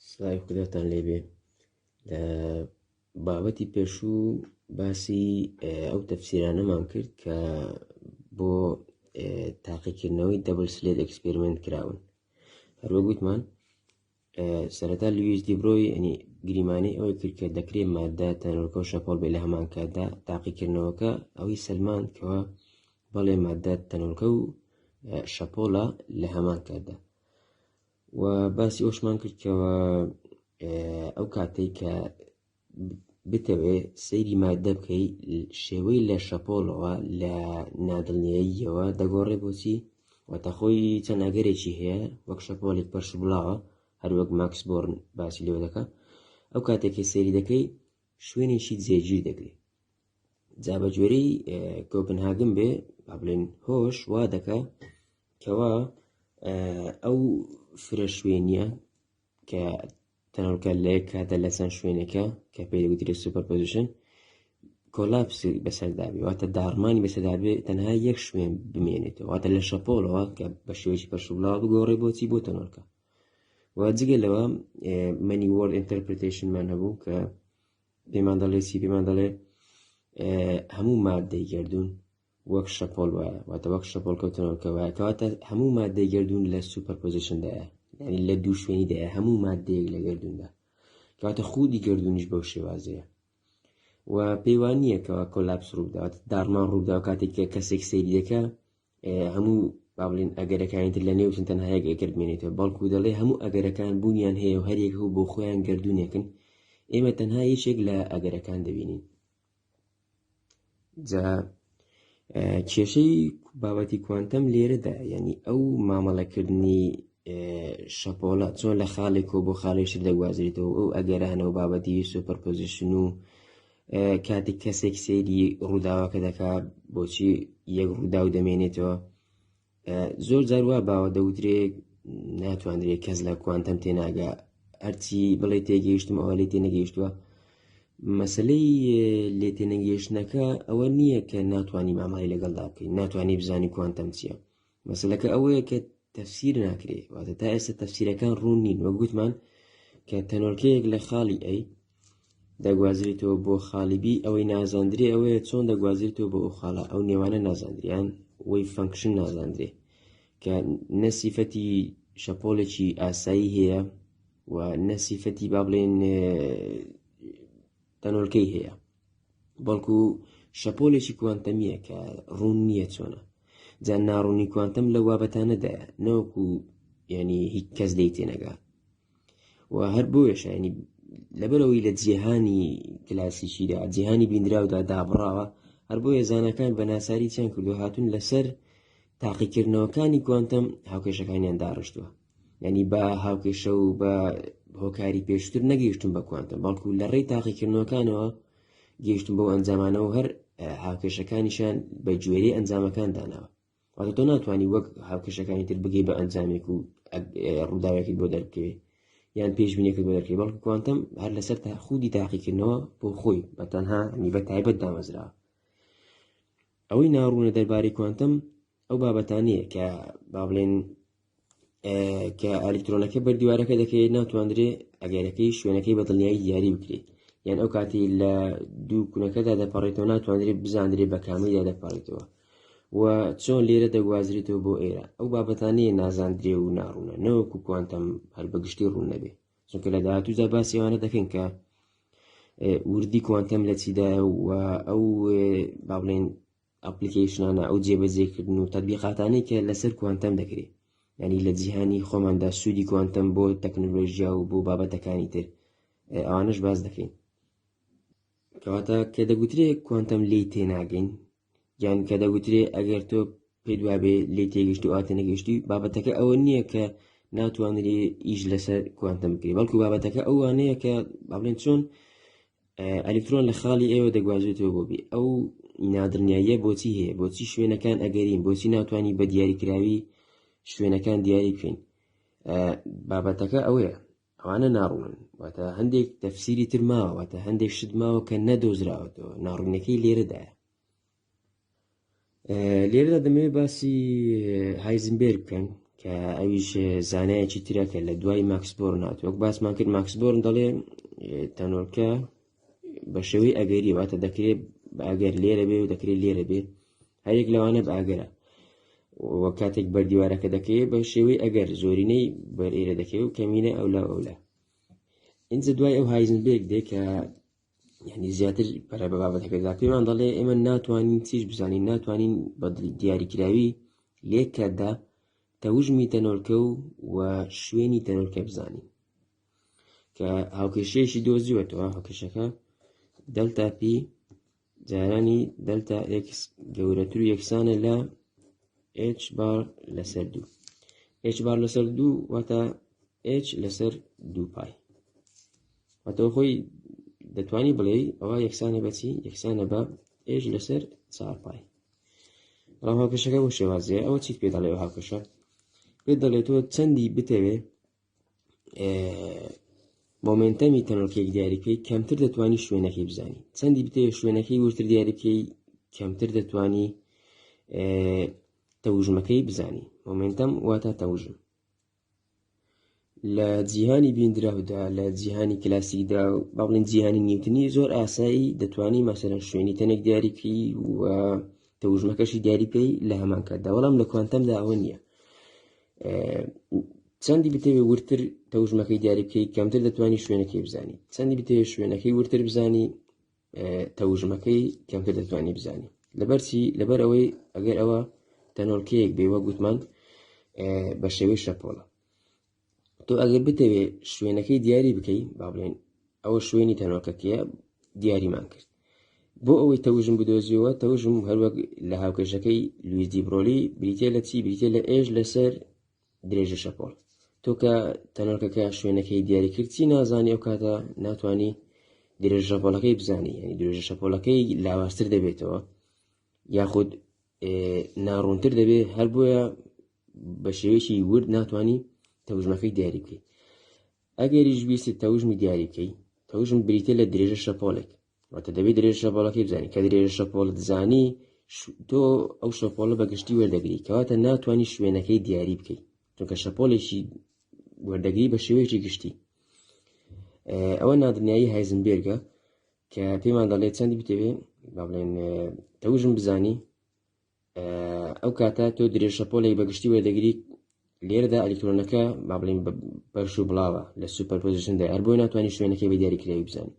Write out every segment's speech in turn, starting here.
سڵاوی خوداتان لێبێ. لە بابەتی پێشوو باسی ئەو تەفسیرانەمان کرد کە بۆ تاقیکردنەوەی دەبل سلێت ئەکسپێریمنت کراون. هەروە گوتمان سەرەتا لویس دیبرۆی گریمانەی ئەوەی کرد کە دەکرێت مادە تەنۆرکە و شەپۆڵ بێ لە هەمان کاتدا. تاقیکردنەوەکە ئەوەی سەلمان کەوە بەڵێ مادە تەنۆرکە و شەپۆڵە لە هەمان کاتدا، و باسی ئەوشمان کردکەوە ئەو کاتەی کە بتەوێ سەیری مادە بکەی شێوەی لە شەپۆڵەوە لە نادڵنیاییەوە دەگۆڕێ بۆچی واتە خۆی چەند ئەگەرێکی هەیە وەک شەپۆڵێک پەرش بڵاوە، هەروەک ماکس بۆرن باسی لێوە دەکات. ئەو کاتێکی سەیری دەکەی شوێنێکی جێگیر دەکرێت. جا بە جۆرەی کۆپنهاگن بێ با بڵێن هۆش وا دەکا کەوا ئەو فرە شوێنیە کە تەنۆرکە لە یەک کاتە لە چەند شوێنێکە کە پێی دەگوترێت سوپەرپۆزیشن کۆلاپسی بەسەردابێ، واتە داڕمانی بەسەردابێ تەنها یەک شوێن بمێنێتەوە، واتە لە شەپۆڵەوە کە بە شێوەیەکی پەرشوبڵاوە بگۆڕێ بۆچی بۆ تەنۆرکە. و جگە لەوە مەنی وۆرد ئینتەرپریتیشنمان هەبوو کە پێمان دەڵێ چی؟ پێمان دەڵێ هەموو مادەی گەردوون وەک شەپۆڵ وایە، واتە وەک شەپۆڵ کەوتنەوەکە وایە، کەواتە هەموو مادەی گەردوون لە سوپەرپۆزیشندایە، یعنی لە دوو شوێنیدایە هەموو مادەیەک لە گەردووندا، کەواتە خودی گەردوونیش بەو شێوازەیە. و پەیوان نییە کەوا کۆلاپس ڕووداوات داڕمان ڕوودا و کاتێک کە کەسێک سەیری دەکا هەموو با بڵێن ئەگەرەکانی تر لە نێوتن تەنها یەک ئەگەر بمێنێتەوە، بەڵکو دەڵێ هەموو ئەگەرەکان بوونیان هەیە و هەرێک هەو بۆ خۆیان گەردوونێکن، ئێمە تەنها یەکێک لە ئەگەرەکان دەبینین. جا کێشەی بابەتی کوانتەم لێرەدا، یعنی ئەو مامەڵەکردنی شەپۆڵە چۆن لە خاڵێکەوە بۆ خاڵێکتر دەگوازرێتەوە، ئەو ئەگەرانە و بابەتی سوپەرپۆزیشن و کاتێک کەسێک سەیری ڕووداوەکە دەکا بۆچی یەک ڕووداو دەمێنێتەوە. زۆر جار وا باوە دەوترێت ناتوانرێت کەس لە کوانتەم تێناگا، هەرچی بڵێ تێگەیشتم ئەوە لێ تێنەگەیشتووە. مەسلەی لێ تێنەگەیشتنەکە ئەوە نییە کە ناتوانانی مامەڵی لەگەڵدا بکەین، ناتوانانی بزانی کوانتەم چییە. مەسلەکە ئەوەیە کە تەفسیر ناکرێت، واتە تا ئێستا تەفسیرەکان ڕوون نین. وەک گوتمان کە تەنۆرکەیەک لە خاڵی ئەی دەگوازرێتەوە بۆ خاڵی بی، ئەوەی نازاندرێ ئەوەیە چۆن دەگوازرێتەوە بۆ ئەو خاڵە، ئەو نێوانە نازاندریان وەی فەنکشن نازاندرێ کە نەسیفەتی شەپۆڵێکی ئاسایی هەیە و نەسیفەتی با بڵێن تەنۆرکەی هەیە، بەڵکو شەپۆڵێکی کوانتەمیە کە ڕوون نییە چۆنە. جا ناڕوونی کوانتەم لە بابەتانەدایە نەوەکو یعنی هیچ کەس دەی تێنەگات. و هەر بۆیەشە ینی لەبەرەوەی لە جیهانی کلاسیکیدا جیهانی بینراودا دابڕاوە، هەر بۆیە زانەکان بە ناساری چیان کردو هاتوون لەسەر تاقیکردنەوەکانی کوانتەم هاوکێشەکانیان داڕشتووە، یعنی بە هاوکێشە و بە هۆکاری پێشتر نەگەیشتون بە کوانتەم، بەڵکو لە ڕێی تاقیکردنەوەکانەوە گەیشتون بەو ئەنجامانەوە هەر هاوکێشەکانیشان بە گوێرەی ئەنجامەکان داناوە. واتە تۆ ناتوانانی وەک هاوکێشەکانی تر بگەی بە ئەنجامێک و ڕووداوێکی بۆ دەربکەوێت یان پێشبینیەکەت بۆ دەرکەوێت، بەڵکو کوانتەم هەر لەسەر خودی تاقیکردنەوە بۆ خۆی بە تەنها بە تایبەت دامەزراوە. ئەوەی ناڕوونە دەربارەی کوانتەم ئەو بابەتانەیە کە با بڵێن کە ئەلکترۆنەکە بەردیوارەکە دەکەوێت ناتوانرێت ئەگەرەکەی شوێنەکەی بە دڵنیایی دیاری بکرێت، یان ئەو کاتی لە دوو کوونەکەدا دەپەڕێتەوە ناتوانرێت بزانرێت بە کامەیدا دەپەڕێتەوە، و چۆن لێرە دەگوازرێتەوە بۆ ئێرە. ئەو بابەتانەیە نازاندرێ و ناڕوونە، نەوەکو کوانتەم هەر بەگشتی ڕوون نەبێ، چونکە لە داهاتوودا باسی ئەوانە دەکەین کە وردی کوانتەم لە چیدایە و ئەو با بڵێن ئەپلیکیشنانە ئەو جێبەجێکردن و تەطبیقاتانەی کە لەسەر کوانتەم دەکرێت، یعنی لە جیهانی خۆماندا سوودی کوانتەم بۆ تەکنۆلۆژیا و بۆ بابەتەکانی تر ئەوانش باز دەکەین. کەواتە کە دەگوترێت کوانتەم لێی تێناگەین، یان کە دەگوترێت ئەگەر تۆ پێی دوابێ لێ تێگەشتی و ئاتە نەگەشتی، بابەتەکە ئەوە نییە کە ناتوانرێت ئیش لەسەر کوانتەم بکرێت، بەڵکو بابەتەکە ئەوانەیە کە با بڵێن چۆن ئەلکترۆن لە خاڵی ئێوە دەگوازرێتەوە بۆ بێ، ئەو نادڵنیاییە بۆچی هەیە، بۆچی شوێنەکان ئەگەرین، بۆچی ناتوانانی بە دیاریکراوی شوێنەکان دیاری بکەین. بابەتەکە ئەوەیە، ئەوانە ناڕوونن، واتە هەندێک تەفسیری تر ماوە، واتە هەندێک شت ماوە کە نەدۆزراوەتەوە، ناڕوونەکەی لێرەدایە. لێرەدا دەمەوێت باسی هایزنبێرگ بکەین کە ئەویش زانایەکی ترە کە لە دوای ماکس بۆرن هاتووە. وەک باسمان کرد ماکس بۆرن دەڵێ تەنۆرکە بە شێوەی ئەگەری واتە دەکرێت بە ئەگەر لێرە بێ و دەکرێت لێرە بێ، هەرێک لەوانە بە ئاگەرە، وە کاتێک بەردیوارەکە دەکەوێت بە شێوەی ئەگەر زۆرینەی بەرئێرە دەکەوێت و کەمینە ئەولا. اینجا دوای ئەو هایزنبێرگ دێ کە یعنی زیاتر بەرە بە بابەتەکەدا پێمان دەڵێ ئێمە ناتوانین چیش بزانین، ناتوانین بە دیاریکراوی لێک کاتدا تەوژمی تەنۆرکە و شوێنی تەنۆرکە بزانین کە هاوکێشەیەشی دۆزیوەتەوە. هاوکێشەکە دلتا پی جارانی دلتا ئێکس گەورەتر و یەکسانە لە h بار لەسەر 2. h بار لەسەر 2 واتە h لەسەر 2 پای، واتەوە خۆی دەتوانی بڵێ ئەوە یەکسانە بەچی؟ یەکسانە بە h لەسەر 4 پای. بەڵام هاوکێشەکە بۆ شێوازەیە. ئەوە چیت پێ دەڵێ؟ هاوکێشە پێ دەڵێتەوە چەندی بتەوێ مۆمنتەمی تەنۆرکێک دیاریکەی کەمتر دەتوانی شوێنەکەی بزانی، چەندی بتەوێ شوێنەکەی ورتر دیاریکەی کەمتر دەتوانی تەوژمەکەی بزانی. مۆمنتەم واتە تەوژم. لە جیهانی بینراودا، لە جیهانی کلاسیکدا و با بڵێن جیهانی نیوتنی زۆر ئاسایی دەتوانی مەسەلەن شوێنی تەنێک دیاریکەی و تەوژمەکەشی دیاریکەی لە هەمان کاتدا. بەڵام لە کوانتەمدا ئەوە نییە. چەندی بتەوێ ورتر تەوژمەکەی دیاری بکەی کەمتر دەتوانی شوێنەکەی بزانی، چەندی بتەوێ شوێنەکەی ورتر بزانی تەوژمەکەی کەمتر دەتوانی بزانی. لەبەرچی؟ لەبەر ئەوەی ئەگەر ئەوە تەنۆرکەیەک بێوە گوتمان بە شێوەی شەپۆڵە، تۆ ئەگەر بتەوێ شوێنەکەی دیاری بکەی، با بڵێن ئەوە شوێنی تەنۆرکەکەیە دیاریمان کرد، بۆ ئەوەی تەوژم بدۆزیەوە، تەوژم هەروەک لە هاوکێشەکەی لویس دی برۆلی بریتێ لە چی؟ بریتێ لە h لەسەر درێژە شەپۆڵ. تۆ کە تەنۆرکەکە شوێنەکەی دیاری کرد چی نازانی، ئەو کاتە ناتوانی درێژە شەپۆڵەکەی بزانی، یعنی درێژە شەپۆڵەکەی لاوازتر دەبێتەوە یاخود ناڕوونتر دەبێت، هەر بۆیە بە شێوەیەکی ورد ناتوانی تەوژمەکەی دیاری بکەی. ئەگەریش ویست تەوژمی دیاری بکەی، تەوژم بریتێ لە درێژە شەپۆڵێک، واتە دەبێت درێژە شەپۆڵەکەی بزانی. کە درێژە شەپۆڵت زانی، تۆ ئەو شەپۆڵە بەگشتی وەردەگری، کەواتە ناتوانی شوێنەکەی دیاری بکەی، چونکە شەپۆڵێکی وەردەگری بە شێوەیەکی گشتی. ئەوە نادنیایی هایزنبێرگە کە پێمان دەڵێت چەندی بتەوێ با بڵێن تەوژم بزانی، ئەو کاتە تۆ درێژە شەپۆڵێک بەگشتی وەردەگری، لێرەدا ئەلکترۆنەکە با بڵێن بەرش و بڵاوە لە سوپەرپۆزیشندا، هەر بۆی ناتوانانی شوێنەکەی بە دیاریکراوی بزانی.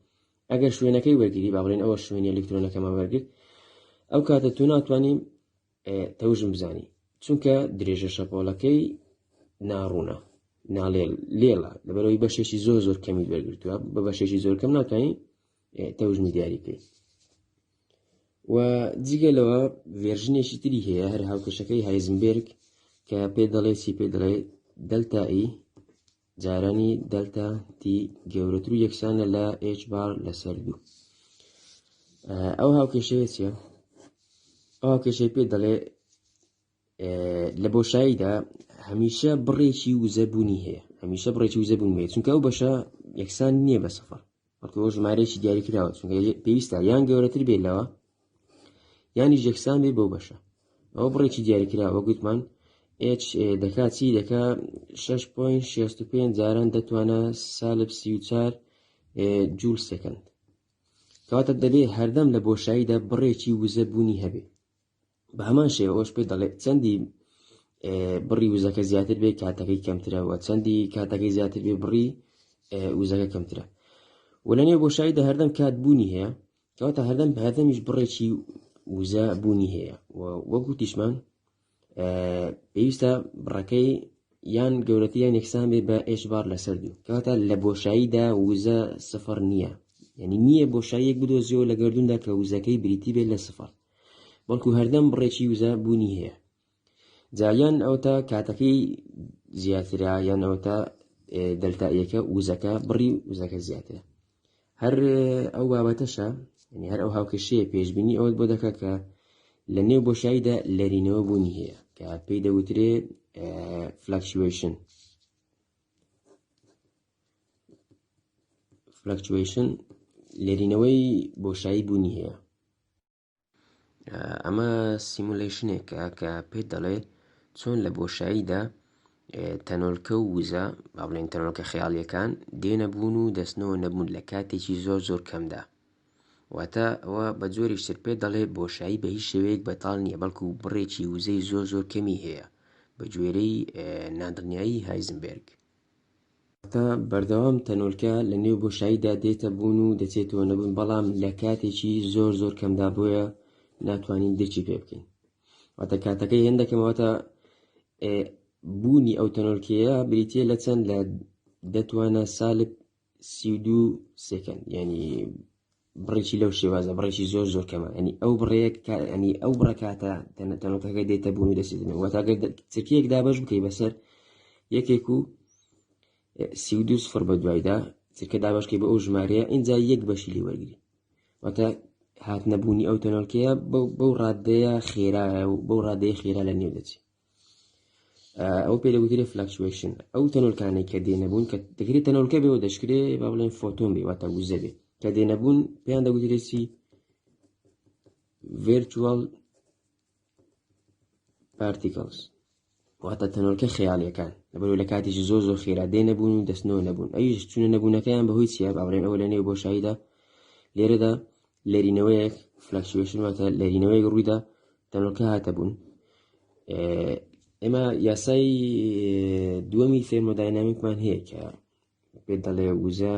ئەگەر شوێنەکەی وەرگری، با بڵێن ئەوە شوێنی ئەلکترۆنەکەمە وەرگرت، ئەو کاتە تو ناتوانانی تەوژم بزانی، چونکە درێژە شەپۆڵەکەی ناڕوونە، لێڵە، لەبەرەوەی بەشێکی زۆر کەمی وەرگرتووە، بە بەشێکی زۆر کەم ناتوانانی تەوژمی دیاری بکەی. و جگەلەوە ڤێرژنێکی تری هەیە، هەر هاوکێشەکەی هایزنبێرگ کە پێ دەڵێ چی؟ پێ دەڵێ دلتا ئی جارانی دلتا تی گەورەتر و یەکسانە لە h بار لەسەر 2. ئەو هاوکێشەیە چییە؟ ئەو هاوکێشەی پێ دەڵێ لە بۆشاییدا هەمیشە بڕێکی وزەبوونی هەیە، هەمیشە بڕێکی وزەبوون هەیە، چونکە ئەو بەشە یەکسان نییە بە سەفەر، بەڵکو ئەو ژمارەیەکی دیاری کراوە، چونکە پێویستە یان گەورەتر بێت لەوە یانیش یەکسان بێ بەو بەشە. ئەوە بڕێکی دیاری کراوە، گوتمان h دەکات چی؟ دەکات 6.65 جاران دەتوانە سالب 34 جول سەکەند، کەواتە دەبێت هەردەم لە بۆشاییدا بڕێکی وزەبوونی هەبێ. بە هەمان شێوە ئەوش پێ دەڵێت چەندی بڕی وزەکە زیاتر بێ کاتەکەی کەمترەوە، چەندی کاتەکەی زیاتر بێ بڕی وزەکە کەمترە. و لە نێو بۆشاییدا هەردەم کات بوونی هەیە، کەواتە هەردەمیش بڕێکی وزە بوونی هەیە. وەکو تیشمان پێویستە بڕەکەی یان گەورەتی یان یەکسان بێ بە h بار لەسەر 2، کەواتە لە بۆشاییدا وزە سفر نییە، یعنی نییە بۆشاییەک بدۆزیەوە لە گەردووندا کە وزەکەی بریتی بێت لە سفر، بەڵکو هەردەم بڕێکی وزە بوونی هەیە. جایان ئەوتە کاتەکەی زیاترە، یان ئەوتە دەلتایەکە وزەکە بڕی وزەکە زیاترە. هەر ئەو بابەتەشە، یعنی هەر ئەو هاوکێشەیە پێشبینی ئەوت بۆ دەکات کە لە نێو بۆشاییدا لەرینەوە بوونی هەیە کە پێی دەوترێت فلاکچویشن، لێرینەوەی بۆشایی بوونی هەیە. ئەمە سیمولیشنێکە کە پێ دەڵێت چۆن لە بۆشاییدا تەنۆلکە و وزە با بڵێن تەنۆلکە خەیاڵیەکان دێنەبوون و دەستنەوە نەبوون لە کاتێکی زۆر کەمدا. واتە ئەوە بە جۆری شتر پێ دەڵێ بۆشایی بە هیچ شێوەیەک بەتاڵ نییە، بەڵکو بڕێکی وزەی زۆر کەمی هەیە بە گوێرەی نادڵنیایی هایزنبێرگ. بەردەوام تەنۆلکە لە نێو بۆشاییدا دێتە بوون و دەچێتەوە نەبوون، بەڵام لە کاتێکی زۆر کەمدا، بۆیە ناتوانین درکی پێ بکەین. واتە کاتەکەی هێندەکەمەوەتە بوونی ئەو تەنۆلکەیە بریتە لە چەند لە دەتوانە سالب 32 سێکەند، یعنی بڕێکی لەو شێوازە، بڕێکی زۆر کەمە، ینی ئەو بڕێک ینی ئەو بڕکاتە تەنۆلکەکە دێتە بوون و دەچێتەوە. واتە ئەگەر چرکەیەک دابەش بکەی بەسەر یەکێک و 32 سفر بە دوایدا چرکە دابەشکەی بە ئەو ژمارەیە، اینجا یەک بەشی لێ وەرگری. واتە هاتنەبوونی ئەو تەنۆلکەیە بەو ڕادەیە خێرایە و بەو ڕادەیە خێرا لە نێو دەچێت. ئەو پێ دەگوترێت فلاکچوێشن. ئەو تەنۆلکانەی کە دێنەبوون کە دەکرێت تەنۆلکە بێەوە دەشکرێت با بڵێن فۆتۆن بێ، واتە وزە بێ، کە دێنەبوون پێیان دەگوترێتی virtual particles، واتە تەنۆلکە خەیاڵیەکان، لەبەرەوەی لە کاتێکی زۆر خێرا دێنەبوون و دەستنەوە نەبوون. ئەویش چونە نەبوونەکەیان بەهۆی چیە؟ با بڵێن ئەوە لە نێو بۆشاییدا لێرەدا لەرینەوەیەک فلاکچوێشن، واتە لەرینەوەیەک ڕوویدا، تەنۆلکە هاتە بوون. ئێمە یاسای دووەمی فێرمۆداینامیکمان هەیە کە پێ دەڵێ وزە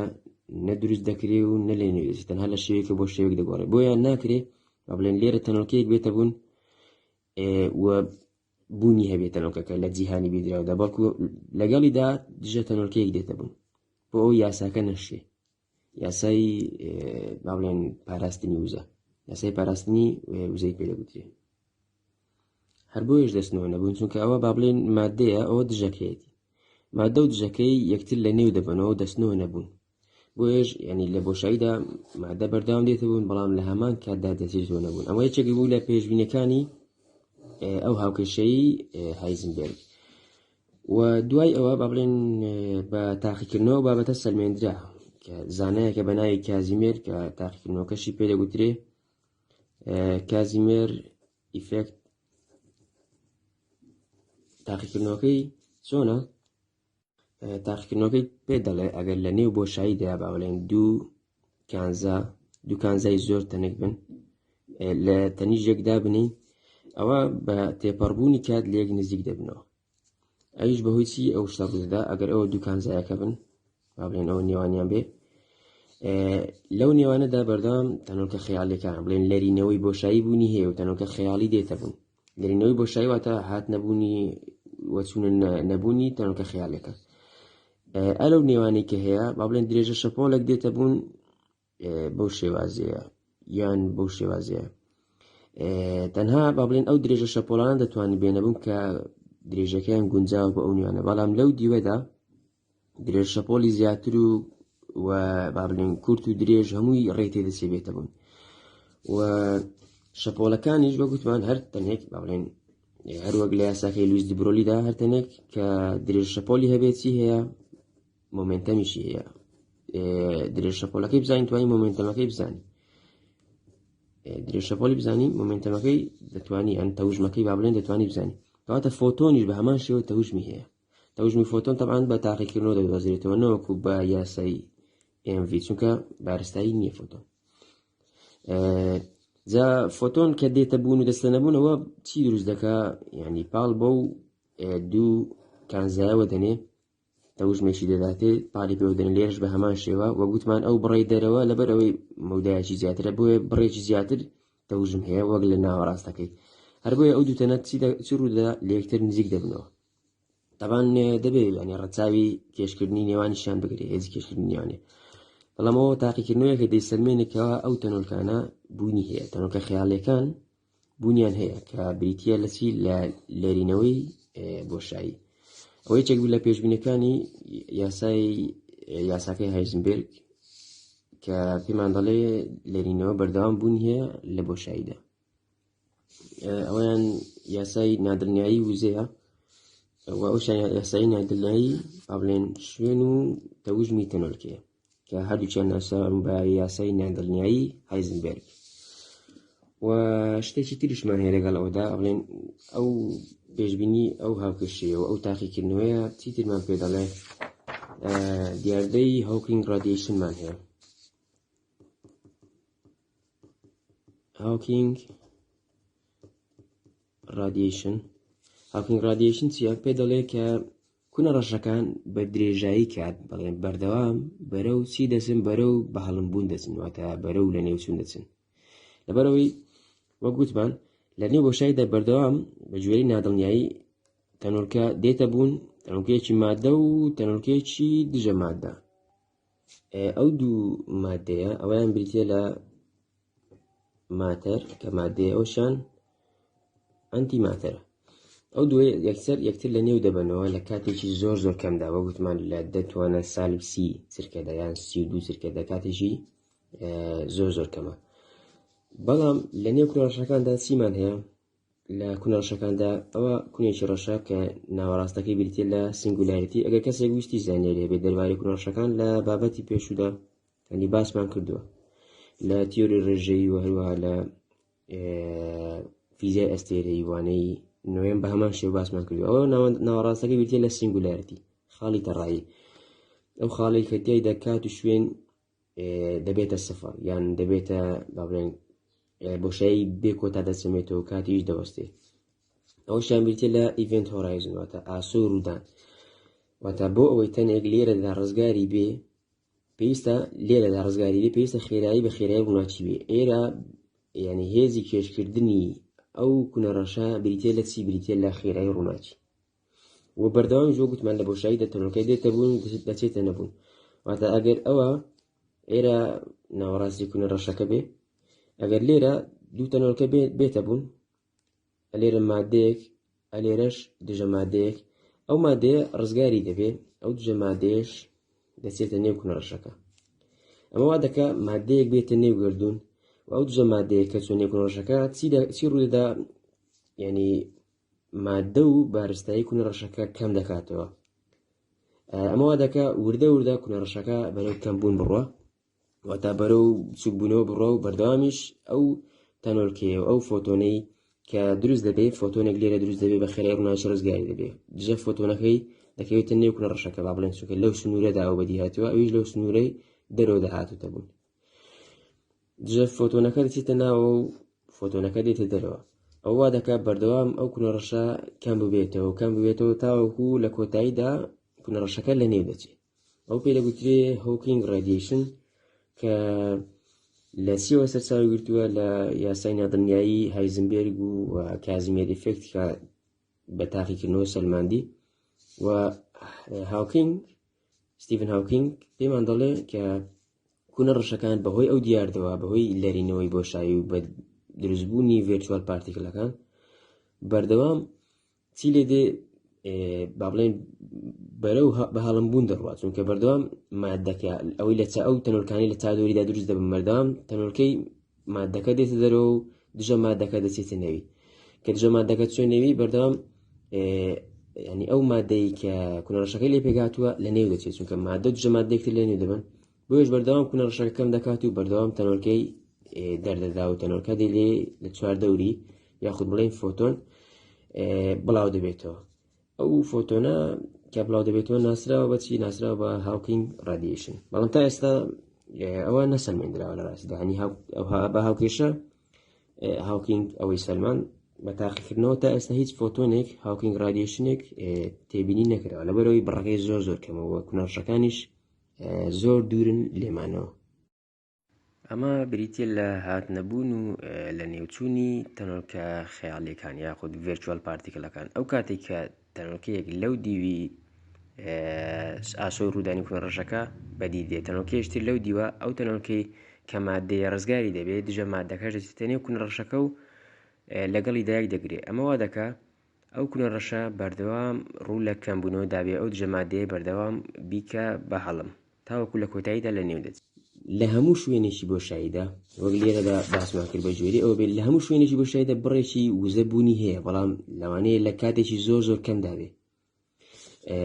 نەدروست دەکرێ و نە لە نوێ دەچێت، تەنها لە شێوەیەکە بۆ شێوەیەک دەگۆڕێت، بۆیان ناکرێت با بڵێن لێرە تەنۆلکەیەک بێتە بوون و بوونی هەبێت تەنۆلکەکە لە جیهانی بیدراودا، بەڵکو لەگەڵیدا دژە تەنۆلکەیەک دێتە بوون بۆ ئەو یاساکە نەشێ، یاسای با بڵێن پاراستنی وزە، یاسای پاراستنی وزەی پێ دەگوترێت. هەر بۆیش دەستنەوە نەبوون، چونکە ئەوە با بڵێن مادەیە، ئەوە دژەکەیەتی، مادە و دژەکەی یەکتر لە نێو دەبنەوە و دەستنەوە نەبوون، بۆیش ینی لە بۆشاییدا مادە بەردەوام دێتە بوون، بەڵام لە هەمان کاتدا دەچێتەوە نەبوون. ئەمە یەکێک بوو لە پێشبینیەکانی ئەو هاوکێشەی هایزنبێرگ. و دوای ئەوە با بڵێن بە تاقیکردنەوە بابەتە سەلمێنرا، کە زانایەکە بە ناوی کازیمێر، کە تاقیکردنەوەکەشی پێ دەگوترێ کازیمێر ئیفێکت. تاقیکردنەوەکەی چۆنە؟ تاقیکردنەوەکەی پێ دەڵێ ئەگەر لە نێو بۆشاییدا با بڵێن دوو کانزای زۆر تەنێک بن لە تەنیژێکدا بنین، ئەوە بە تێپەڕبوونی کات لە یەک نزیک دەبنەوە. ئەویش بەهۆی چی؟ ئەو شتە ڕوودا ئەگەر ئەوە دوو کانزایەکە بن، با بڵێن ئەوە نێوانیان بێ، لەو نێوانەدا بەردەوام تەنۆلکە خەیاڵیەکان بڵێن لەرینەوەی بۆشایی بوونی هەیە و تەنۆلکە خەیاڵی دێتە بوون. لەرینەوەی بۆشایی واتە هات نەبوونی وەچوونە نەبوونی تەنۆلکە خەیاڵیەکە. ئەلەو نێوانەی کە هەیە با بڵێن درێژە شەپۆڵێک دێتە بوون بەو شێوازەیە یان بەو شێوازەیە. تەنها با بڵێن ئەو درێژە شەپۆڵانە دەتوانین بێنەبوون کە درێژەکەیان گونجاو بە ئەو نێوانە، بەڵام لەو دیوەدا درێژە شەپۆڵی زیاتر و با بڵێن کورت و درێژ هەمووی ڕێتێ دەچێ بێتە بوون. و شەپۆڵەکانیش وەگوتمان هەر تەنێک با بڵێن هەر وەک لە یاساکەی لویس دیبرۆلیدا هەر تەنێک کە درێژە شەپۆلی هەبێتی هەیە، مۆمنتەمیشی هەیە. درێژە شەپۆڵەکەی بزانین توانین مۆمنتەمەکەی بزانین، درێژە شەپۆلی بزانین مۆمنتەمەکەی دەتوانی ئەن تەوژمەکەی با بڵێن دەتوانی بزانین. کەواتە فۆتۆنیش بە هەمان شێوە تەوژمی هەیە. تەوژمی فۆتۆن تەبعاً بە تاقیکردنەوە دەدۆزرێتەوە، نەوەکو بە یاسای ئMV، چونکە بارستایی نییە فۆتۆن. جا فۆتۆن کە دێتە بوون و دەستە نەبوونەوە چی دروست دەکا؟ یعنی پاڵ بەو دوو کانزایەوە دەنێ، تەوژمێکی دەداتێ، پاڵی پێوە دەنێ، لێرش بە هەمان شێوە وەگوتمان ئەو بڕێ دەرەوە لەبەر ئەوەی مەودایەکی زیاترە، بۆیە بڕێکی زیاتر تەوژم هەیە وەک لە ناوەڕاستەکەی. هەر بۆیە ئەو دووتەنە چی ڕوودا لە یەکتر نزیک دەبنەوە. تەبان دەبێت ینی ڕەچاوی کێشکردنی نێوانیشان بگرێت، هێزی کێشکردنی نێوانێ. بەڵام ئەوە تاقیکردنەوەیەکە دەیسەلمێنێکەوە ئەو تەنۆلکانە بوونی هەیە، تەنۆلکە خەیاڵیەکان بوونیان هەیە کە بریتیە لە چی؟ لە لێرینەوەی بۆشایی. ئەوە یەکێک بوو لە پێشبینەکانی یاساکەی هایزنبێرگ کە پێمان دەڵێ لێرینەوە بەردەوام بوونی هەیە لە بۆشاییدا. ئەویان یاسای نادڵنیایی وزەیە، و ئەوشان یاسای نادڵنیایی با بڵێن شوێن و تەوژمی تەنۆلکەیە، کە هەردووچیان ناساون بە یاسای نادڵنیایی هایزنبێرگ. و شتێکی تریشمان هەیە لەگەڵ ئەوەدا، بڵێن ئەو پێشبینی ئەو هاوکێشەیەوە ئەو تاقیکردنەوەیە چی ترمان پێ دەڵێ دیاردەی هاوکینگ ڕادیشنمان هەیە. هاوکینگ ڕادیشن چیە؟ پێ دەڵێ کە کونە ڕەشەکان بە درێژایی کات بەڵێن بەردەوام بەرەو چی دەچن؟ بەرەو بەهەڵمبوون دەچن، واتە بەرەو لە نێوچوون دەچن. لەبەرەوەی وەک گوتمان لە نێو بۆشاییدا بەردەوام بە گوێرەی نادڵنیایی تەنۆرکە دێتە بوون تەنۆرکەیەکی ماددە و تەنۆرکەیەکی دژە ماددە. ئەو دوو ماددەیە ئەویان بریتێ لە ماتەر کە ماددەیە ئەوشان ئەنتی ماتەرە. ئەو دوێ یەکتر لە نێو دەبنەوە لە کاتێکی زۆر کەمدا، وە گوتمان لە دەتوانە سالب سی چرکەدا یان 32 چرکەدا کاتێکی زۆر کەمە. بەڵام لە نێو کونەڕەشەکاندا چیمان هەیە؟ لە کونەڕەشەکاندا ئەوە کونێکی ڕەشە کە ناوەڕاستەکەی بریتێ لە سینگولاریتی. ئەگەر کەسێک ویستی زانیاری هەبێت دەربارەی کونەڕەشەکان لە بابەتی پێشوودا تەنی باسمان کردووە لە تیۆری ڕێژەیی و هەروەها لە فیزیای ئەستێرەی وانەی نوێن بە هەمان شێوە باسمان کردووە. ئەوە ناوەڕاستەکەی بریتێ لە سینگولاریتی، خاڵی تەڕایی. ئەو خاڵی کە تیایدا کات و شوێن دەبێتە سەفەر یان دەبێتە بابڵێن بۆشایی بێ کۆتا دەچەمێتەوە کاتیش دەوەستێت. ئەوەشیان بریتێ لە ئیڤنت هۆرایزن، واتە ئاسۆی ڕوودان. واتە بۆ ئەوەی تەنێک لێرەدا ڕزگاری بێ پێویستە خێرایی بە خێرایی ڕووناچی بێ. ئێرە یعنی هێزی کێشکردنی ئەو کونەڕەشە بریتێ لە چی؟ بریتێ لە خێرایی ڕووناچی. و بەردەوام ژۆ گوتمان لە بۆشایی دەتەنۆرکەی دێتە بوون دەچێتە نەبوون. واتە ئەگەر ئەوە ئێرە ناوەڕاستی کونەڕەشەکە بێ، ئەگەر لێرە دوو تەنۆرکە بێتە بوون، ئەلێرە مادەیەک ئەلێرەش دژە مادەیەک، ئەو مادەیە ڕزگاری دەبێ، ئەو دژە مادەیەش دەچێتە نێو کونەڕەشەکە. ئەمە وا دەکا مادەیەک بێتە نێو گردوون و ئەو دژە مادەیەک کە چۆن نێو کونەڕەشەکە چی ڕوودەدا؟ یعنی مادە و بارستایی کونەڕەشەکە کەم دەکاتەوە. ئەمە وا دەکا وردە کونەڕەشەکە بەرەو کەمبوون بڕوە، واتە بەرەو چوکبوونەوە بڕۆ و بەردەوامیش ئەو تەنۆرکەیە و ئەو فۆتۆنەی کە دروست دەبێت، فۆتۆنێک لێرە دروست دەبێت بە خێرایی ڕووناچی ڕزگاری دەبێت. دژە فۆتۆنەکەی دەکەوێتە نێو کونەڕەشەکە با بڵێن چونکە لەو سنوورەدا ئەو بەدی هاتووە، ئەویش لەو سنوورەی دەرەوە دەهاتوتە بوون. دژە فۆتۆنەکە دەچێتە ناوە و فۆتۆنەکە دێتە دەرەوە. ئەو وا دەکات بەردەوام ئەو کونەڕەشە کەم ببێتەوە تاوەکو لە کۆتاییدا کونەڕەشەکە لە نێو دەچێت. ئەو پێ دەگوترێ هاوکینگ ڕادیشن کە لە چیەوە سەرچاوی گرتووە؟ لە یاسای نادڵنیایی هایزنبێرگ و کازیمێر ئیفێکت کە بە تاقیکردنەوە سەلماندی. و ستیڤن هاوکینگ پێمان دەڵێ کە کونەڕەشەکان بەهۆی ئەو دیاردەوە بەهۆی لەرینەوەی بۆشایی و بە دروستبوونی ڤێرچوال پارتیکلەکان بەردەوام چی لێ دێ؟ با بڵێن بەرەو بەهەڵمبوون دەڕوات، چونکە بەردەوام مادەکە ئەوەی لە ئەو تەنۆرکانی لە چادۆریدا دروست دەبن، بەردەوام تەنۆرکەی مادەکە دێتە دەرەوە و دژە مادەکە دەچێتە نەوی. کە دژە مادەکە چۆن نەوی بەردەوام ینی ئەو مادەی کە کونەڕەشەکەی لێ پێگاتووە لە نێو دەچێت، چونکە مادە دژە مادەیەکتر لە نێو دەبن. بۆیش بەردەوام کونەڕەشەکە کەم دەکات و بەردەوام تەنۆرکەی دەردەدا و تەنۆرکە دێ لە چواردەوری یاخود بڵێن فۆتۆن بڵاو دەبێتەوە. ئەو فۆتۆنە کە بڵاو دەبێتەوە ناسراوە بەچی؟ ناسراوە بە هاوکینگ ڕادیشن. بەڵام تا ئێستا ئەوە نەسەلمێنراوە لە ڕاستیدا، هەنی بە هاوکێشە هاوکینگ ئەوەی سەلمان بە تاقیکردنەوە تا ئێستا هیچ فۆتۆنێک هاوکینگ ڕادیشنێک تێبینی نەکراوە، لەبەرەوەی بڕەکەی زۆر کەمەوە، کونەڕەشەکانیش زۆر دوورن لێمانەوە. ئەمە بریتێ لە هاتنەبوون و لە نێوچوونی تەنۆرکە خەیاڵیەکان یاخود ڤێرچوال پارتیکلەکان. ئەو کاتێک کە تەنۆرکەیەک لەو دیوی ئاسۆی ڕوودانی کونەڕەشەکە بەدی دێت، تەنۆرکەیەشتر لەو دیوە ئەو تەنۆرکەی کە مادەیە ڕزگاری دەبێت دژە مادەکەش دەچێتە نێو کونەڕەشەکە و لەگەڵی دایک دەگرێت. ئەمە وا دەکا ئەو کونەڕەشە بەردەوام ڕوو لە کەمبوونەوە دابێ ئەو دژە مادەیە بەردەوام بیکە بە هەڵم تاوەکو لە کۆتاییدا لە نێو دەچێت. لە هەموو شوێنێکی بۆشاییدا وەک لێرەدا باسمان کرد بە جوێری ئەوە بێت لە هەموو شوێنێکی بۆشاییدا بڕێکی وزە بوونی هەیە، بەڵام لەوانەیە لە کاتێکی زۆر کەمدا بێ،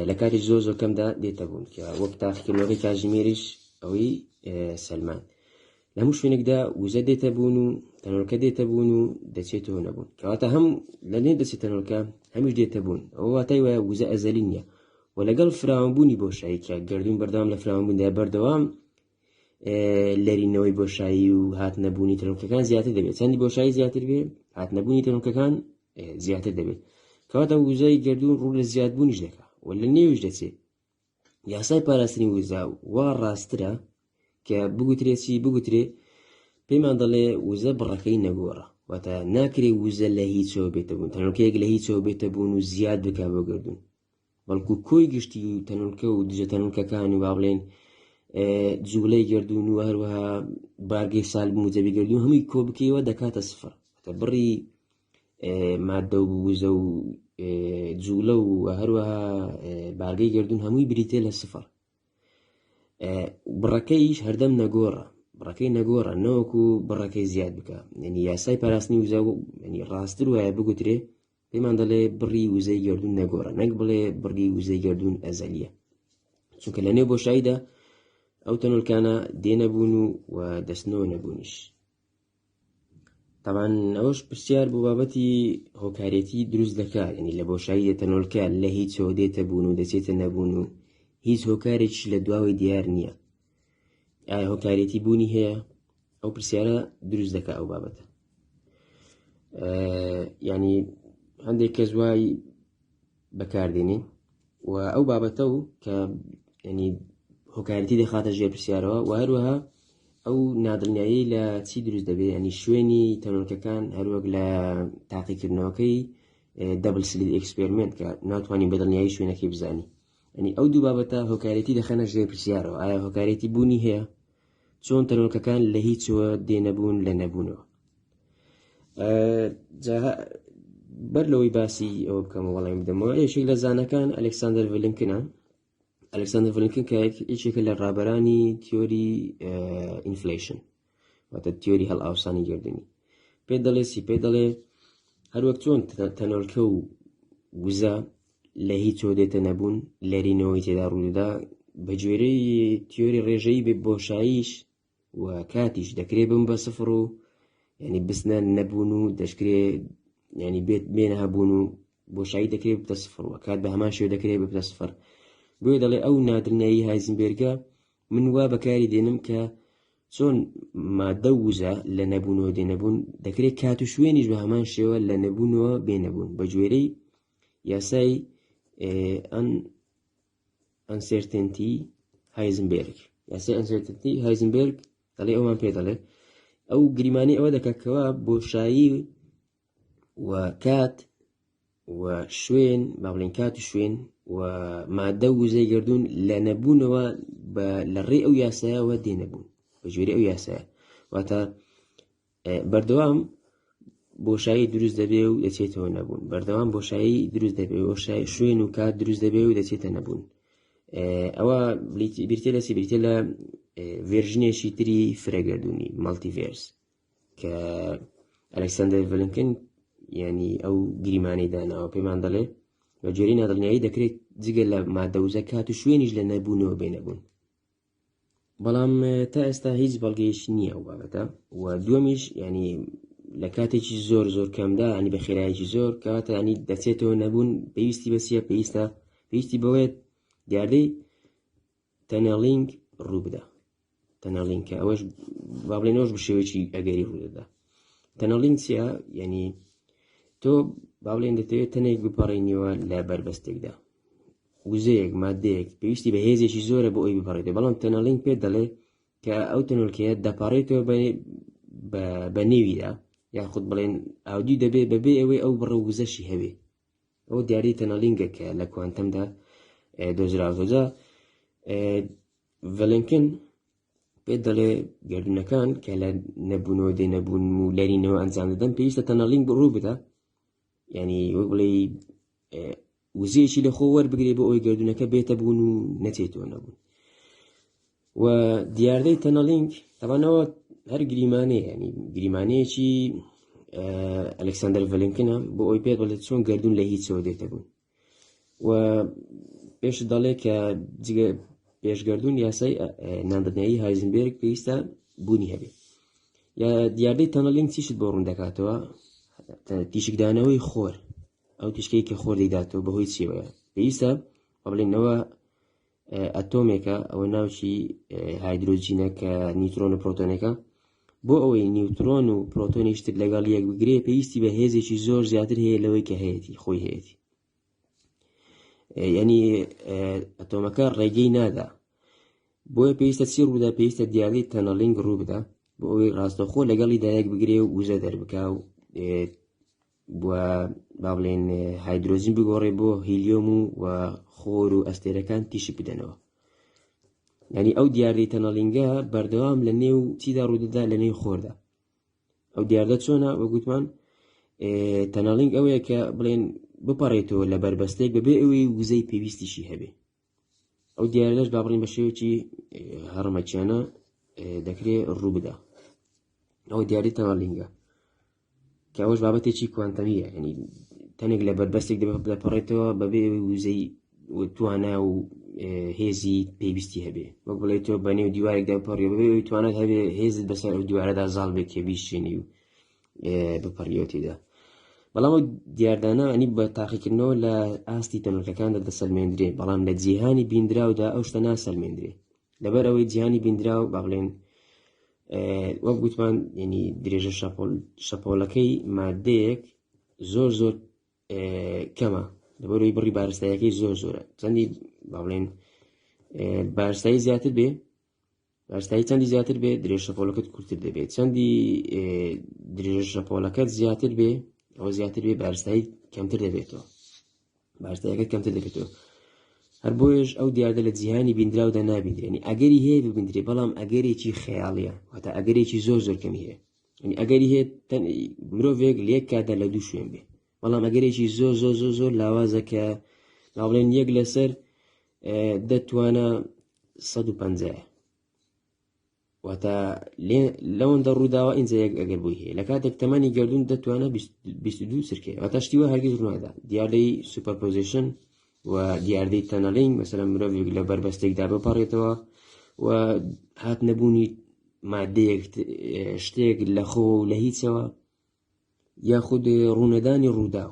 لە کاتێک زۆر کەمدا دێتە بوون کە وەک تاقیکردنەوەی کازیمێریش ئەوەی سەلمان. لە هەموو شوێنێکدا وزە دێتە بوون و تەنۆرکە دێتە بوون و دەچێتەوە نەبوون کەواتە هەم لە نێ دەچێت تەنۆرکە هەمیش دێتە بوون ئەوە واتای وایە وزە ئەزەلی نییە و لەگەڵ فراوانبوونی بۆشایی کە گردوون بەردەوام لە فراوانبووندا بەردەوام لەرینەوەی بۆشایی و هاتنەبوونی تەنۆرکەکان زیاتر دەبێت چەندی بۆشایی زیاتر بێت هاتنەبوونی تەنۆرکەکان زیاتر دەبێت کەواتە وزای گردوون ڕوو لە زیادبوونیش دەکات و لە نێویش دەچێت یاسای پاراستنی وزە وا ڕاسترە کە بگوترێ پێیمان دەڵێ وزە بڕەکەی نەگۆڕە واتە ناکرێ وزە لە هیچەوە بێتە بوون تەنۆرکەیەک لە هیچەوە بێتە بوون و زیاد بکا بۆ گردوون بەڵکو کۆی گشتی و تەنۆرکە و دژە تەنۆرکەکان و با بڵێن جوڵەی گردوون و هەروەها بارگەی سالبوون و جەبی گردوون هەمووی کۆ بکەیەوە دەکاتە سفر بڕی مادە و وزە و جوڵە و هەروەها بارگەی گردوون هەمووی بریتێ لە سفر بڕەکەیش هەردەم نەگۆڕە بڕەکەی نەگۆڕە نەوەکو بڕەکەی زیاد بکە ینی یاسای پاراستنی وزە ینی ڕاستتر وایە بگوترێ پێمان دەڵێ بڕی وزەی گردوون نەگۆڕە نەک بڵێ بڕی وزەی گردوون ئەزەلیە چونکە لە نێو بۆشاییدا ئەو تەنۆرکانە دێنەبوون و دەستنەوە نەبوونیش طبعا ئەوەش پرسیار بۆ بابەتی هۆکارێتی دروست دەکات ینی لە بۆشایی تەنۆرکە لە هیچەوە دێتە بوون و دەچێتە نەبوون و هیچ هۆکارێکی لە دواوەی دیار نییە ئایا هۆکارێتی بوونی هەیە ئەو پرسیارە دروست دەکات ئەو بابەتە ینی هەندێک کەس وای بەکاردێنین و ئەو بابەتە و کە ینی هۆکارەتی دەخاتە ژێر پرسیارەوە و هەروەها ئەو نادڵنیایی لە چی دروست دەبێت ینی شوێنی تەنۆرکەکان هەروەک لە تاقیکردنەوەکەی دەبل سلید ئێکسپێرمنت کە ناتوانین بەدڵنیایی شوێنەکەی بزانین ینی ئەو دوو بابەتە هۆکارەتی دەخەنە ژێر پرسیارەوە ئایا هۆکارێتی بوونی هەیە چۆن تەنۆرکەکان لە هیچەوە دێنەبوون لە نەبوونەوە بەر لەوەی باسی ئەوە بکەم وەڵام بدەمەوە یەکێک لە زانەکان ئەلێکساندەر ڤلنکنە ئەلێکساندەر ڤلنکن کە یەکێکە لە ڕابەرانی تیۆری ئینفلیشن واتە تیۆری هەڵئاوسانی گردنی پێ دەڵێ هەروەک چۆن تەنۆرکە و وزە لە هیچەوە دێتە نەبوون لەرینەوەی تێدا ڕوودا بە گوێرەی تیۆری ڕێژەیی بێ بۆشاییش و کاتیش دەکرێت بم بە سفر و ینی بستنە نەبوون و دەشکرێت ینی بێت بێنە هەبوون و بۆشایی دەکرێت بتە سفر و کات بە هەمان شێوە دەکرێت بتە سفر بۆیە دەڵێ ئەو نادڵنیایی هایزنبێرگە من وا بەکاری دێنم کە چۆن مادە وزە لە نەبوونەوە دێنەبوون دەکرێت کات و شوێنیش بە هەمان شێوە لە نەبوونەوە بێنەبوون بە گوێرەی یاسای ئەنسێرتێنتی هایزنبێرگ یاسای ئەنسێرتێنتی هایزنبێرگ دەڵێ ئەومان پێ دەڵێ ئەو گریمانی ئەوە دەکاتکەوە بۆشایی و کات و شوێن با بڵێن کات و شوێن و مادە وزەی گردوون لە نەبوونەوە لە ڕێ ئەو یاسایەوە دێنەبوون بە گوێرەی ئەو یاسایە واتە بەردەوام بۆشایی دروست دەبێ و دەچێتەوە نەبوون بەردەوام بۆشایی دروست دەبێ شوێن و کات دروست دەبێ و دەچێتە نەبوون ئەوە بریتێ لە بریتێ لە ڤێرژنێکی تری فرەگەردوونی مالتیڤێرس کە ئەلێکساندەر ڤلنکن ینی ئەو گریمانەی داناوە پێمان دەڵێ بە جۆری نادڵنیایی دەکرێت جگە لە مادە وزە کات و شوێنیش لە نەبوونەوە بێنەبوون بەڵام تا ئێستا هیچ بەڵگەیەکی نییە ئەو بابەتە و دووەمیش ینی لە کاتێکی زۆر خەمدا ینی بە خێرایەکی زۆر کەواتە ینی دەچێتەوە نەبوون پێویستی بەسیە پێویستی بەوەیە دیاردەی تەنەڵینگ ڕوو بدە تەنەڵینگ کە ئەوەش با بڵێنەوەش بە شێوەیەکی ئەگەری ڕوو دەدا تەنەڵینگ چییە ینی تۆ با بڵێن دەتەوێت تەنێک بپەڕێنیەوە لە بەربەستێکدا وزەیەک مادەیەک پێویستی بە هێزێکی زۆرە بۆ ئەوی بپەڕێتەوە بەڵام تەنەڵینگ پێت دەڵێ کە ئەو تەنۆرکەیە دەپەڕێتەوە بە نێویدا یاخود بڵێن ئاودی دەبێت بەبێ ئەوەی ئەو بڕە وزەشی هەبێ ئەو دیاری تەنەڵینگە کە لە کوانتەمدا دۆزراوە ڤلنکن پێت دەڵێ گردونەکان کە لە نەبوونەوە دێنەبوون و لەرینەوە ئەنجام دەدەن پێویستە تەنەڵینگ ڕوو بدە ینی وەک بڵێ وزەیەکی لە خۆ وەربگرێ بۆ ئەوی گردونەکە بێتە بوون و نەچێتەوە نەبوون و دیاردەی تەنەڵینگ تەوانەوە هەر گریمانەیە ینی گریمانەیەکی ئەلێکساندەر ڤلنکنە بۆ ئەوی پێت بڵێت چۆن گردون لە هیچەوە دێتە بوون و پێش دەڵێ کە جگە پێشگردون یاسای نادڵنیایی هایزنبێرگ پێویستە بوونی هەبێت یا دیاردەی تەنەڵینگ چیشت بۆ ڕوون دەکاتەوە؟ تیشکدانەوەی خۆر، ئەو تیشکەی کە خۆر دەیداتەوە بەهۆی چیەوەیە؟ پێویستە بڵێنەوە ئەتۆمێکە، ئەوە ناوچی هایدرۆجینە کە نیوترۆن و پرۆتۆنێکە، بۆ ئەوەی نیوترۆن و پرۆتۆنی شتت لەگەڵ یەک بگرێ پێویستی بە هێزێکی زۆر زیاتر هەیە لەوەی کە هەیەی خۆی هەیەی، یعنی ئەتۆمەکە ڕێگەی نادا. بۆیە پێویستە چی ڕوودا؟ پێویستە دیاردەی تەنەڵینگ ڕوو بدە بۆ ئەوەی ڕاستەخۆ لەگەڵی دایەک بگرێ و وزە دەربکا و بووە با بڵێن هایدرۆژین بگۆڕێ بۆ هیلیۆم و خۆر و ئەستێرەکان تیش بدەنەوە. یعنی ئەو دیاردەی تەنەڵینگە بەردەوام لە نێو چیدا ڕوودەدا؟ لە نێو خۆردا. ئەو دیاردە چۆنە؟ وەگوتمان تەنەڵینگ ئەوەیە کە بڵێن بپەڕێتەوە لە بەربەستەیەک بەبێ ئەوەی وزەی پێویستیشی هەبێ. ئەو دیاردەش با بڵێن بە شێوەیەکی هەڕەمەچیانە دەکرێت ڕوو بدە. ئەو دیاردەی تەنەڵینگە کە ئەوەش بابەتێکی کوانتەمیە، ینی تەنێک لە بەربەستێک دەپەڕێتەوە بەبێ وزەی توانە و هێزی پێویستی هەبێ. وەک بڵێتەوە بە نێو دیوارێکدا بپەڕێ بەبێ ئەوەی توانەت هەبێ هێزت بەسەر ئەو دیوارەدا زاڵ بێت کە بیشێنی و بپەڕیەوە تێدا. بەڵام ئەو دیاردانە ئەنی بە تاقیکردنەوە لە ئاستی تەنۆرەکاندا دەسەلمێنرێ، بەڵام لە جیهانی بینراودا ئەو شتە ناسەلمێنرێ، لەبەر ئەوەی جیهانی بینراو با بڵێن وەک گوتمان ینی درێژە شەپۆڵەکەی مادەیەک زۆر زۆر کەمە، لەبەرەوەی بڕی بارستاییەکەی زۆر زۆرە. چەندی با بڵێن بارستایی زیاتر بێ، بارستایی چەندی زیاتر بێ درێژە شەپۆڵەکەت کورتتر دەبێت، چەندی درێژە شەپۆڵەکەت زیاتر بێ ئەوە زیاتر بێ بارستایی کەمتر دەبێتەوە، بارستاییەکەت کەمتر دەبێتەوە. هەر بۆیش ئەو دیاردە لە جیهانی بینراودا نابینرێ، ینی ئەگەری هەیە ببینرێ بەڵام ئەگەرێکی خەیاڵیە، واتە ئەگەرێکی زۆر زۆر کەمی هەیە. ینی ئەگەری هەیە مرۆڤێک لە یەک کاتدا لە دوو شوێن بێ، بەڵام ئەگەرێکی زۆر زۆر زۆر زۆر لاوازە کە با بڵێن یەک لەسەر دەتوانە 150، واتە لەوەندا ڕووداوە ئینجا یەک ئەگەر بووی هەیە لە کاتێک تەمەنی گەردوون دەتوانە 22 سرکێ، واتە شتیوە هەرگیز ڕوونادا. دیاردەی سوپەرپۆزیشن و دیاردەی تەنەڵینگ مەسەلەن مرۆڤێک لە بەربەستێکدا بپەڕێتەوە و هات نەبوونی مادەیەک شتێک لە خۆ و لە هیچەوە یاخود ڕوونەدانی ڕووداو،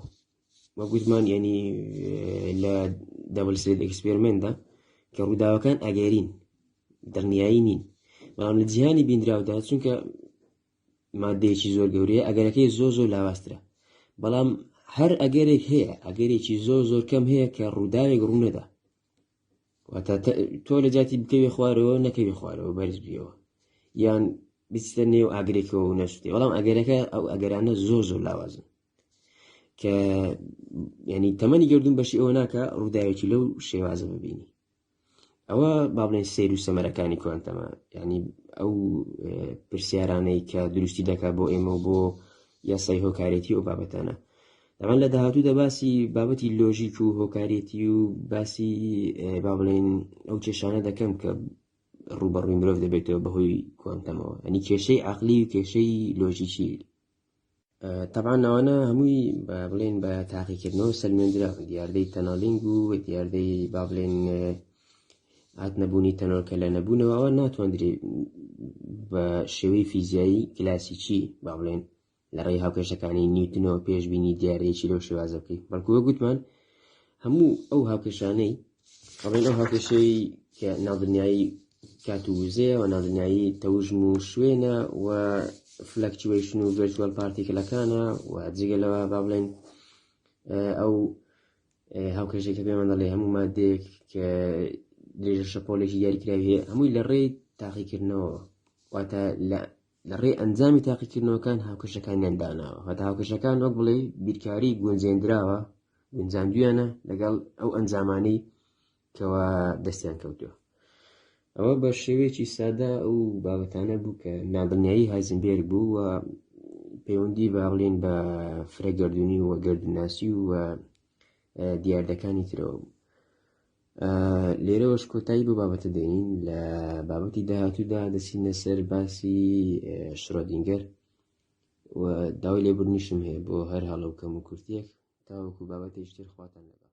وەک گوتمان ینی لە دەبل سلید ئەکسپێرمنتدا کە ڕووداوەکان ئەگەرین دڵنیایی نین، بەڵام لە جیهانی بینراودا چونکە مادەیەکی زۆر گەورەیە ئەگەرەکەی زۆر زۆر لاواسترە، بەڵام هەر ئەگەرێک هەیە ئەگەرێکی زۆر زۆر کەم هەیە کە ڕووداوێک ڕوونەدا، واتە تۆ لە جاتی بکەوێ خوارەوە نەکەوێ خوارەوە بەرز بیەوە یان بچتە نێو ئاگرێکەوە و نەشتێ، بەڵام ئەگەرەکە ئەو ئەگەرانە زۆر زۆر لاوازن کە ینی تەمەنی گەردوون بەشی ئەوە ناکە ڕووداوێکی لەو شێوازە ببینی. ئەوە با بڵێن سیر و سەمەرەکانی کوانتەمە، ینی ئەو پرسیارانەی کە دروستی دەکات بۆ ئێمە و بۆ یاسای هۆکارێتی ئەو بابەتانە. دەبان لە داهاتوودا باسی بابەتی لۆژیک و هۆکارێتی و باسی با بڵێن ئەو کێشانە دەکەم کە ڕوبەڕووی مرۆڤ دەبێتەوە بەهۆی کوانتەمەوە، ئەنی کێشەی عەقلی و کێشەی لۆژیکی. طبعاً ئەوانە هەمووی با بڵێن بە تاقیکردنەوە سەلمێنرا، دیاردەی تەنەڵینگ و دیاردەی با بڵێن هاتنەبوونی تەنۆرکە لە نەبوونەوە ئەوە ناتوانرێ بە شێوەی فیزیایی کلاسیکی با بڵێن لە ڕێی هاوکێشەکانی نیوتنەوە پێشبینی دیارەیەکی لەو شێوازە بکەیت، بەڵکو وەک گوتمان هەموو ئەو هاوکێشانەی بڵێن ئەو هاوکێشەی کە ناودنیایی کات و وزەیە و ناودنیایی تەوژم و شوێنە و فلەکچوێشن و ڤێرچوەل پارتیکلەکانە و جگەلەوە با بڵێن ئەو هاوکێشەی کە پێمان دەڵێ هەموو مادەیەک کە درێژە شەپۆڵێکی دیاریکراوی هەیە هەمووی لە ڕێی تاقیکردنەوە، واتە لە ڕێی ئەنجامی تاقیکردنەوەکان هاوکێشەکانیان داناوە، واتە هاوکێشەکان وەک بڵێ بیرکاری گونجێنراوە گونجاندویانە لەگەڵ ئەو ئەنجامانەی کەوا دەستیان کەوتووە. ئەوە بە شێوەیەکی سادە ئەو بابەتانە بوو کە نادڵنیایی هایزنبێرگ بوو و پەیوەندی با بڵێن بە فرەگەردوونی و گەردوناسی و دیاردەکانی ترەوە بوو. لێرەوەش کۆتایی بۆ بابەتە دێنین لە بابەتی داهاتوودا دەچینە سەر باسی شرۆدینگەر و داوای لێبوردنیشم هەیە بۆ هەر هەڵە و کەم و کورتێک تاوەکو بابەتێکی تر خواتان لەگەڵ.